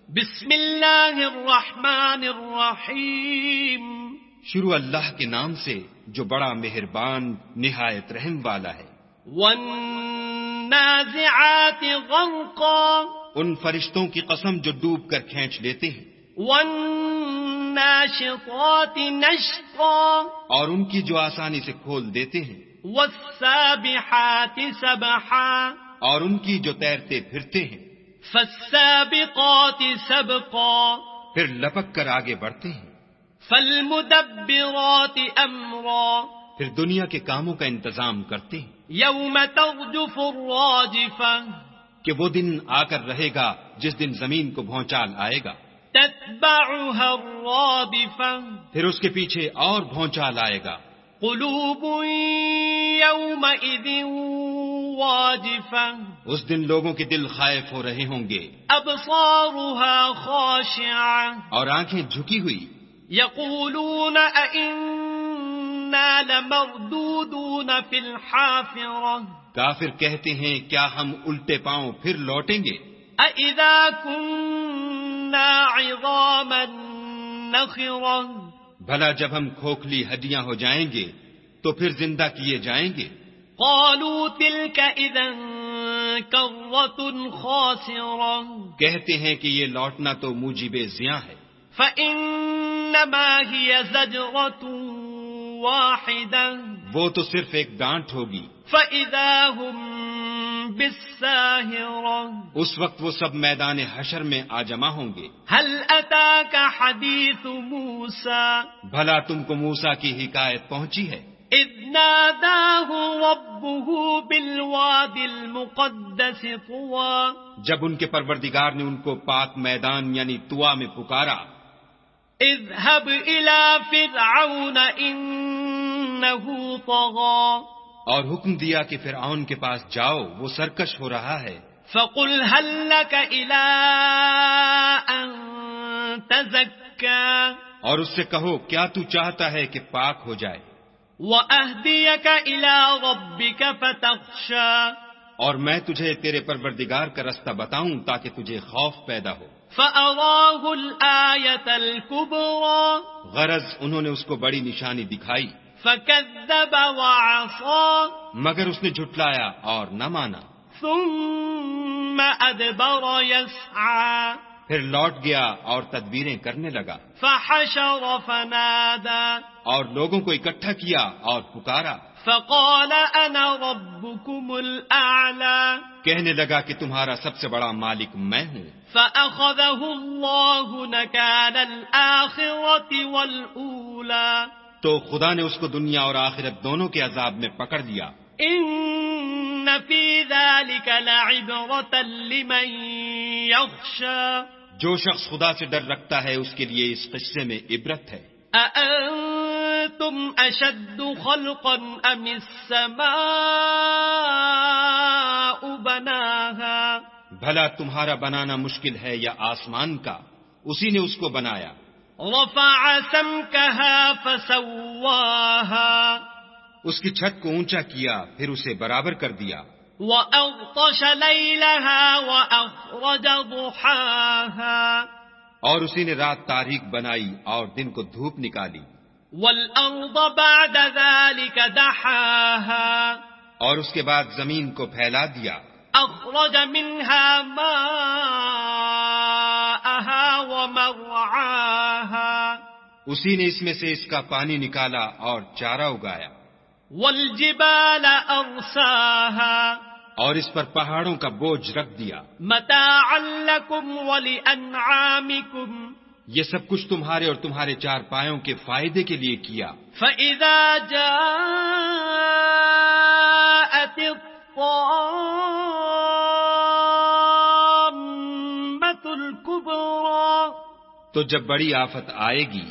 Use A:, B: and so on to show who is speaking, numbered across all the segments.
A: بسم اللہ الرحمن الرحیم،
B: شروع اللہ کے نام سے جو بڑا مہربان نہایت رحم والا ہے۔
A: والنازعات غرقا،
B: ان فرشتوں کی قسم جو ڈوب کر کھینچ لیتے ہیں،
A: والناشطات نشطا،
B: اور ان کی جو آسانی سے کھول دیتے ہیں،
A: والسابحات سبحا،
B: اور ان کی جو تیرتے پھرتے ہیں،
A: فالسابقات سبقا،
B: پھر لپک کر آگے بڑھتے ہیں،
A: فالمدبرات امرا،
B: پھر دنیا کے کاموں کا انتظام کرتے ہیں،
A: یوم ترجف الراجفہ،
B: کہ وہ دن آ کر رہے گا جس دن زمین کو بھونچال آئے گا،
A: تتبعها الرادفہ،
B: پھر اس کے پیچھے اور بھونچال آئے گا،
A: قلوب یومئذ واجفہ،
B: اس دن لوگوں کے دل خائف ہو رہے ہوں گے،
A: ابصارها خاشعہ،
B: اور آنکھیں جھکی ہوئی،
A: یقولون ائنا لمردودون فی الحافرہ،
B: کافر کہتے ہیں کیا ہم الٹے پاؤں پھر لوٹیں گے،
A: اذا کننا عظاما نخرہ،
B: بھلا جب ہم کھوکھلی ہڈیاں ہو جائیں گے تو پھر زندہ کیے جائیں گے،
A: قالوا تلك اذا کرۃ خاسرہ،
B: کہتے ہیں کہ یہ لوٹنا تو موجب زیاں ہے،
A: فانما هي زجرۃ واحدہ،
B: وہ تو صرف ایک ڈانٹ ہوگی،
A: فاذا هم بالساہرہ،
B: اس وقت وہ سب میدان حشر میں آ جمع ہوں گے۔
A: هل اتاک حدیث موسیٰ،
B: بھلا تم کو موسیٰ کی حکایت پہنچی ہے،
A: اذ ناداہ ربہ بالواد المقدس طویٰ،
B: جب ان کے پروردگار نے ان کو پاک میدان یعنی طوا میں پکارا،
A: اذهب الى فرعون انہ طغیٰ،
B: اور حکم دیا کہ فرعون کے پاس جاؤ وہ سرکش ہو رہا ہے،
A: فقل هل لك الى ان تزکا،
B: اور اس سے کہو کیا تو چاہتا ہے کہ پاک ہو جائے،
A: وَأَهْدِيَكَ إِلَىٰ رَبِّكَ فَتَخْشَىٰ،
B: اور میں تجھے تیرے پروردگار کا رستہ بتاؤں تاکہ تجھے خوف پیدا ہو۔
A: فَأَرَاهُ الْآيَةَ الْكُبْرَىٰ،
B: غرض انہوں نے اس کو بڑی نشانی دکھائی،
A: فَكَذَّبَ وَعَصَىٰ،
B: مگر اس نے جھٹلایا اور نہ مانا،
A: ثُمَّ أَدْبَرَ يَسْعَىٰ،
B: پھر لوٹ گیا اور تدبیریں کرنے لگا،
A: فَحَشَرَ فَنَادَىٰ،
B: اور لوگوں کو اکٹھا کیا اور پکارا،
A: فَقَالَ أَنَا رَبُّكُمُ الْأَعْلَىٰ،
B: کہنے لگا کہ تمہارا سب سے بڑا مالک میں ہوں۔
A: فَأَخَذَهُ اللَّهُ نَكَالَ الْآخِرَةِ وَالْأُولَىٰ،
B: تو خدا نے اس کو دنیا اور آخرت دونوں کے عذاب میں پکڑ لیا۔
A: ان فی ذلک لعبرۃ لمن یخشی،
B: جو شخص خدا سے ڈر رکھتا ہے اس کے لیے اس قصے میں عبرت ہے۔
A: اانتم اشد خلقا ام السماء بناها،
B: بھلا تمہارا بنانا مشکل ہے یا آسمان کا، اسی نے اس کو بنایا۔
A: رفع سمكها فسواها،
B: اس کی چھت کو اونچا کیا پھر اسے برابر کر دیا۔
A: وأغطش ليلها وأخرج ضحاها،
B: اور اسی نے رات تاریک بنائی اور دن کو دھوپ نکالی۔
A: والأرض بعد ذلك دحاها،
B: اور اس کے بعد زمین کو پھیلا دیا۔
A: أخرج منها ماءها ومرعاها،
B: اسی نے اس میں سے اس کا پانی نکالا اور چارہ اگایا۔
A: والجبال أرساها،
B: اور اس پر پہاڑوں کا بوجھ رکھ دیا۔
A: متاعا لكم ولأنعامكم،
B: یہ سب کچھ تمہارے اور تمہارے چار پایوں کے فائدے کے لیے کیا۔
A: فإذا جاءت الطامة الكبرى،
B: تو جب بڑی آفت آئے گی،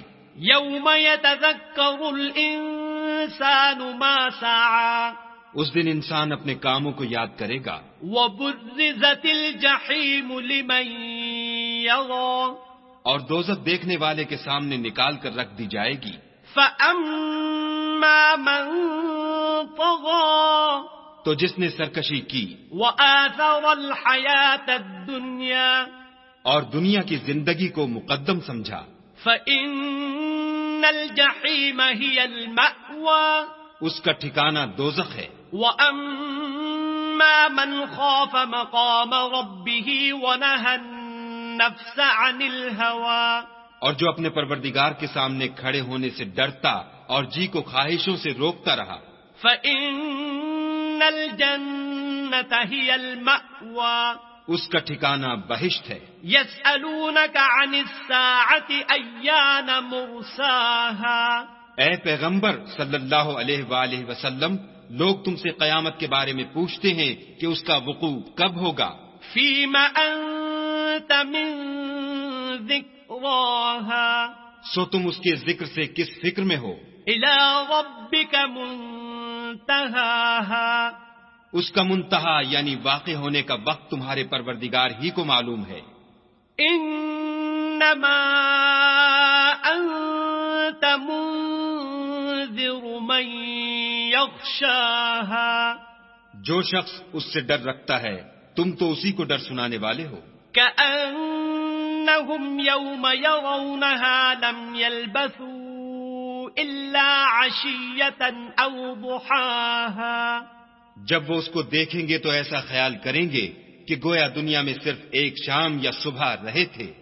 A: يوم يتذكر الإنسان ما سعى،
B: اس دن انسان اپنے کاموں کو یاد کرے گا۔
A: وبرزت الجحيم لمن يرى،
B: اور دوزخ دیکھنے والے کے سامنے نکال کر رکھ دی جائے گی۔
A: فأما من طغى،
B: تو جس نے سرکشی کی
A: وآثر الحیات الدنیا،
B: اور دنیا کی زندگی کو مقدم سمجھا،
A: فإن الجحیم هی المأوى
B: اس کا ٹھکانہ دوزخ ہے۔
A: وَأَمَّا مَنْ خَافَ مَقَامَ رَبِّهِ وَنَهَى النَّفْسَ عَنِ الْهَوَى
B: اور جو اپنے پروردگار کے سامنے کھڑے ہونے سے ڈرتا اور جی کو خواہشوں سے روکتا رہا،
A: فَإِنَّ الْجَنَّةَ هِيَ الْمَأْوَى
B: اس کا ٹھکانہ بہشت ہے۔
A: يَسْأَلُونَكَ عَنِ السَّاعَةِ أَيَّانَ مُرْسَاهَا
B: اے پیغمبر صلی اللہ علیہ وآلہ وسلم، لوگ تم سے قیامت کے بارے میں پوچھتے ہیں کہ اس کا وقوع کب ہوگا۔
A: فِيمَ أَنْتَ مِنْ ذِكْرَاهَا
B: سو تم اس کے ذکر سے کس فکر میں ہو؟
A: إِلَى رَبِّكَ مُنْتَهَاهَا
B: اس کا منتہا یعنی واقع ہونے کا وقت تمہارے پروردگار ہی کو معلوم ہے۔
A: إِنَّمَا أَنْتَ مُنذِرُ مَنْ يَخْشَاهَا
B: جو شخص اس سے ڈر رکھتا ہے تم تو اسی کو ڈر سنانے والے ہو۔
A: كأنهم يوم يرونها لم يلبثوا إلا عشية أو ضحاها
B: جب وہ اس کو دیکھیں گے تو ایسا خیال کریں گے کہ گویا دنیا میں صرف ایک شام یا صبح رہے تھے۔